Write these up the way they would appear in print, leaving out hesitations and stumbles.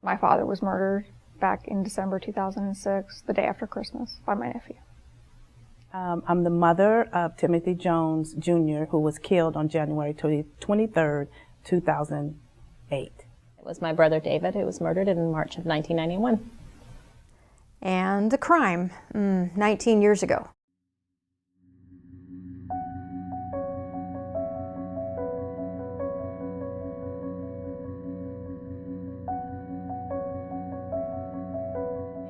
My father was murdered back in December 2006, the day after Christmas, by my nephew. I'm the mother of Timothy Jones, Jr., who was killed on January 23rd, 2008. It was my brother David, who was murdered in March of 1991. And the crime, 19 years ago.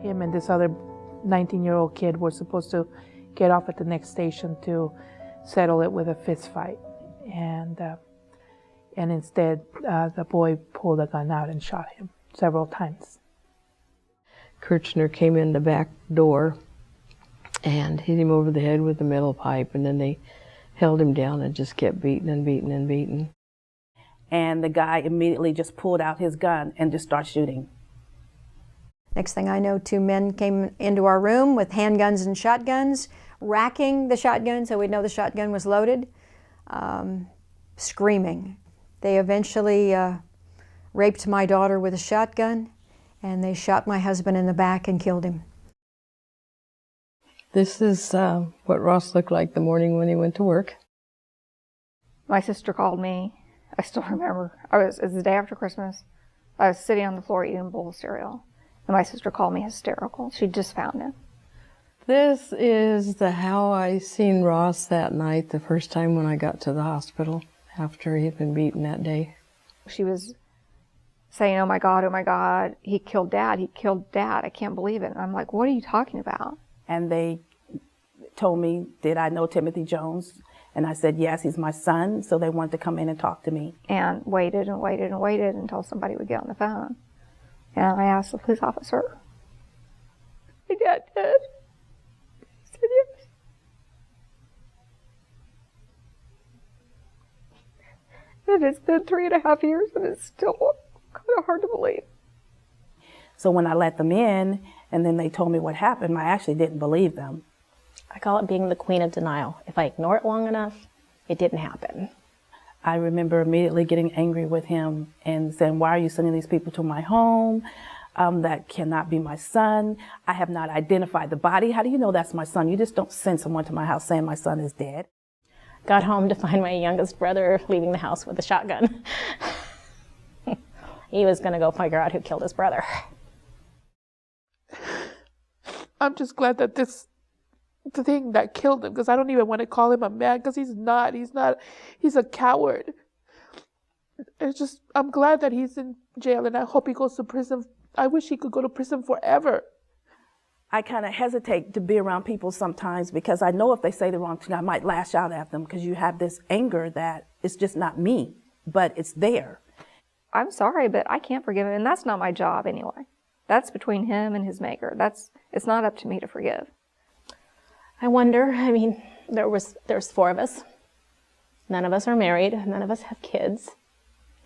Him and this other 19-year-old kid were supposed to get off at the next station to settle it with a fist fight. And instead, the boy pulled a gun out and shot him several times. Kirchner came in the back door and hit him over the head with a metal pipe, and then they held him down and just kept beating and beating and beating. And the guy immediately just pulled out his gun and just started shooting. Next thing I know, two men came into our room with handguns and shotguns, racking the shotgun so we'd know the shotgun was loaded, screaming. They eventually raped my daughter with a shotgun, and they shot my husband in the back and killed him. This is what Ross looked like the morning when he went to work. My sister called me. I still remember. It was the day after Christmas. I was sitting on the floor eating a bowl of cereal, and my sister called me hysterical. She just found him. This is how I seen Ross that night, the first time when I got to the hospital after he had been beaten that day. She was saying, oh my God, he killed Dad, I can't believe it. And I'm like, what are you talking about? And they told me, did I know Timothy Jones? And I said, yes, he's my son. So they wanted to come in and talk to me. And waited and waited and waited until somebody would get on the phone. And I asked the police officer, my dad dead? He said yes. And it's been 3.5 years and it's still kind of hard to believe. So when I let them in and then they told me what happened, I actually didn't believe them. I call it being the queen of denial. If I ignore it long enough, it didn't happen. I remember immediately getting angry with him and saying, why are you sending these people to my home? That cannot be my son. I have not identified the body. How do you know that's my son? You just don't send someone to my house saying my son is dead. Got home to find my youngest brother leaving the house with a shotgun. He was going to go figure out who killed his brother. I'm just glad that the thing that killed him, because I don't even want to call him a man, because he's a coward. It's just, I'm glad that he's in jail, and I hope he goes to prison. I wish he could go to prison forever. I kind of hesitate to be around people sometimes because I know if they say the wrong thing, I might lash out at them because you have this anger that it's just not me, but it's there. I'm sorry, but I can't forgive him, and that's not my job anyway. That's between him and his maker. It's not up to me to forgive. I wonder, there's 4 of us. None of us are married, none of us have kids.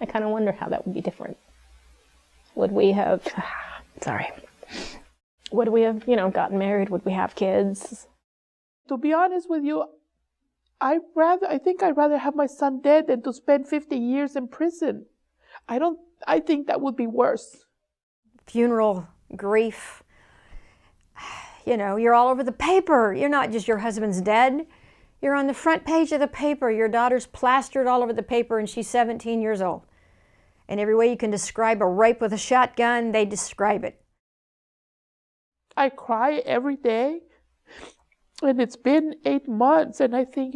I kind of wonder how that would be different. Would we have, would we have, gotten married? Would we have kids? To be honest with you, I think I'd rather have my son dead than to spend 50 years in prison. I think that would be worse. Funeral, grief, you're all over the paper. You're not just your husband's dead. You're on the front page of the paper. Your daughter's plastered all over the paper and she's 17 years old. And every way you can describe a rape with a shotgun, they describe it. I cry every day, and it's been 8 months, and I think,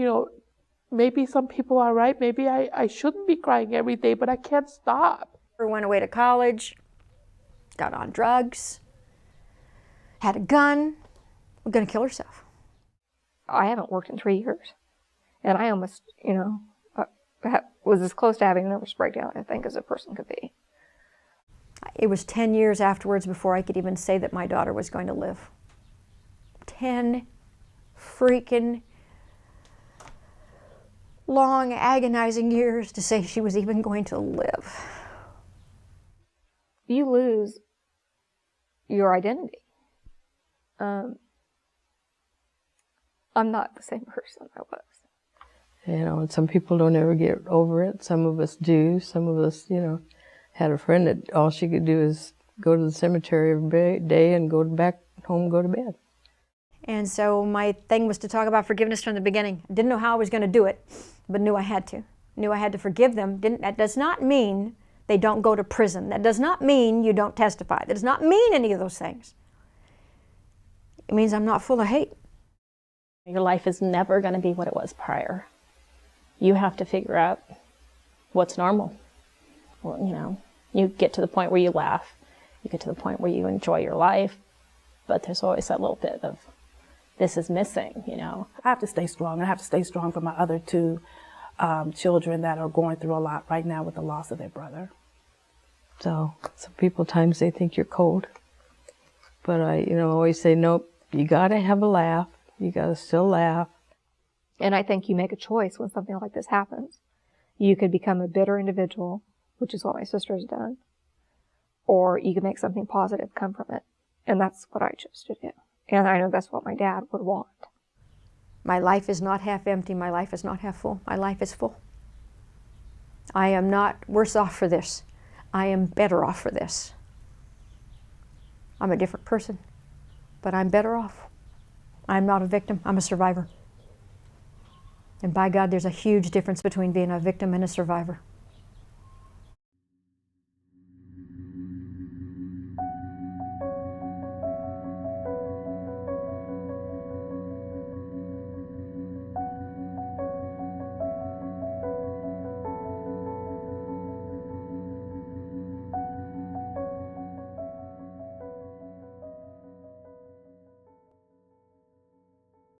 maybe some people are right. Maybe I shouldn't be crying every day, but I can't stop. I went away to college, got on drugs, had a gun, was going to kill herself. I haven't worked in 3 years, and I almost, was as close to having a nervous breakdown, I think, as a person could be. It was 10 years afterwards before I could even say that my daughter was going to live. 10 freaking long, agonizing years to say she was even going to live. You lose your identity. I'm not the same person I was. And some people don't ever get over it. Some of us do. Some of us, had a friend that all she could do is go to the cemetery every day and go back home, go to bed. And so my thing was to talk about forgiveness from the beginning. Didn't know how I was going to do it, but knew I had to. Knew I had to forgive them. That does not mean they don't go to prison. That does not mean you don't testify. That does not mean any of those things. It means I'm not full of hate. Your life is never going to be what it was prior. You have to figure out what's normal. Well, you know, you get to the point where you laugh. You get to the point where you enjoy your life. But there's always that little bit of, this is missing, you know. I have to stay strong. I have to stay strong for my other two children that are going through a lot right now with the loss of their brother. So some people times they think you're cold. But I, always say, nope, you got to have a laugh. You got to still laugh. And I think you make a choice when something like this happens. You could become a bitter individual, which is what my sister has done, or you could make something positive come from it. And that's what I chose to do. And I know that's what my dad would want. My life is not half empty. My life is not half full. My life is full. I am not worse off for this. I am better off for this. I'm a different person, but I'm better off. I'm not a victim. I'm a survivor. And by God, there's a huge difference between being a victim and a survivor.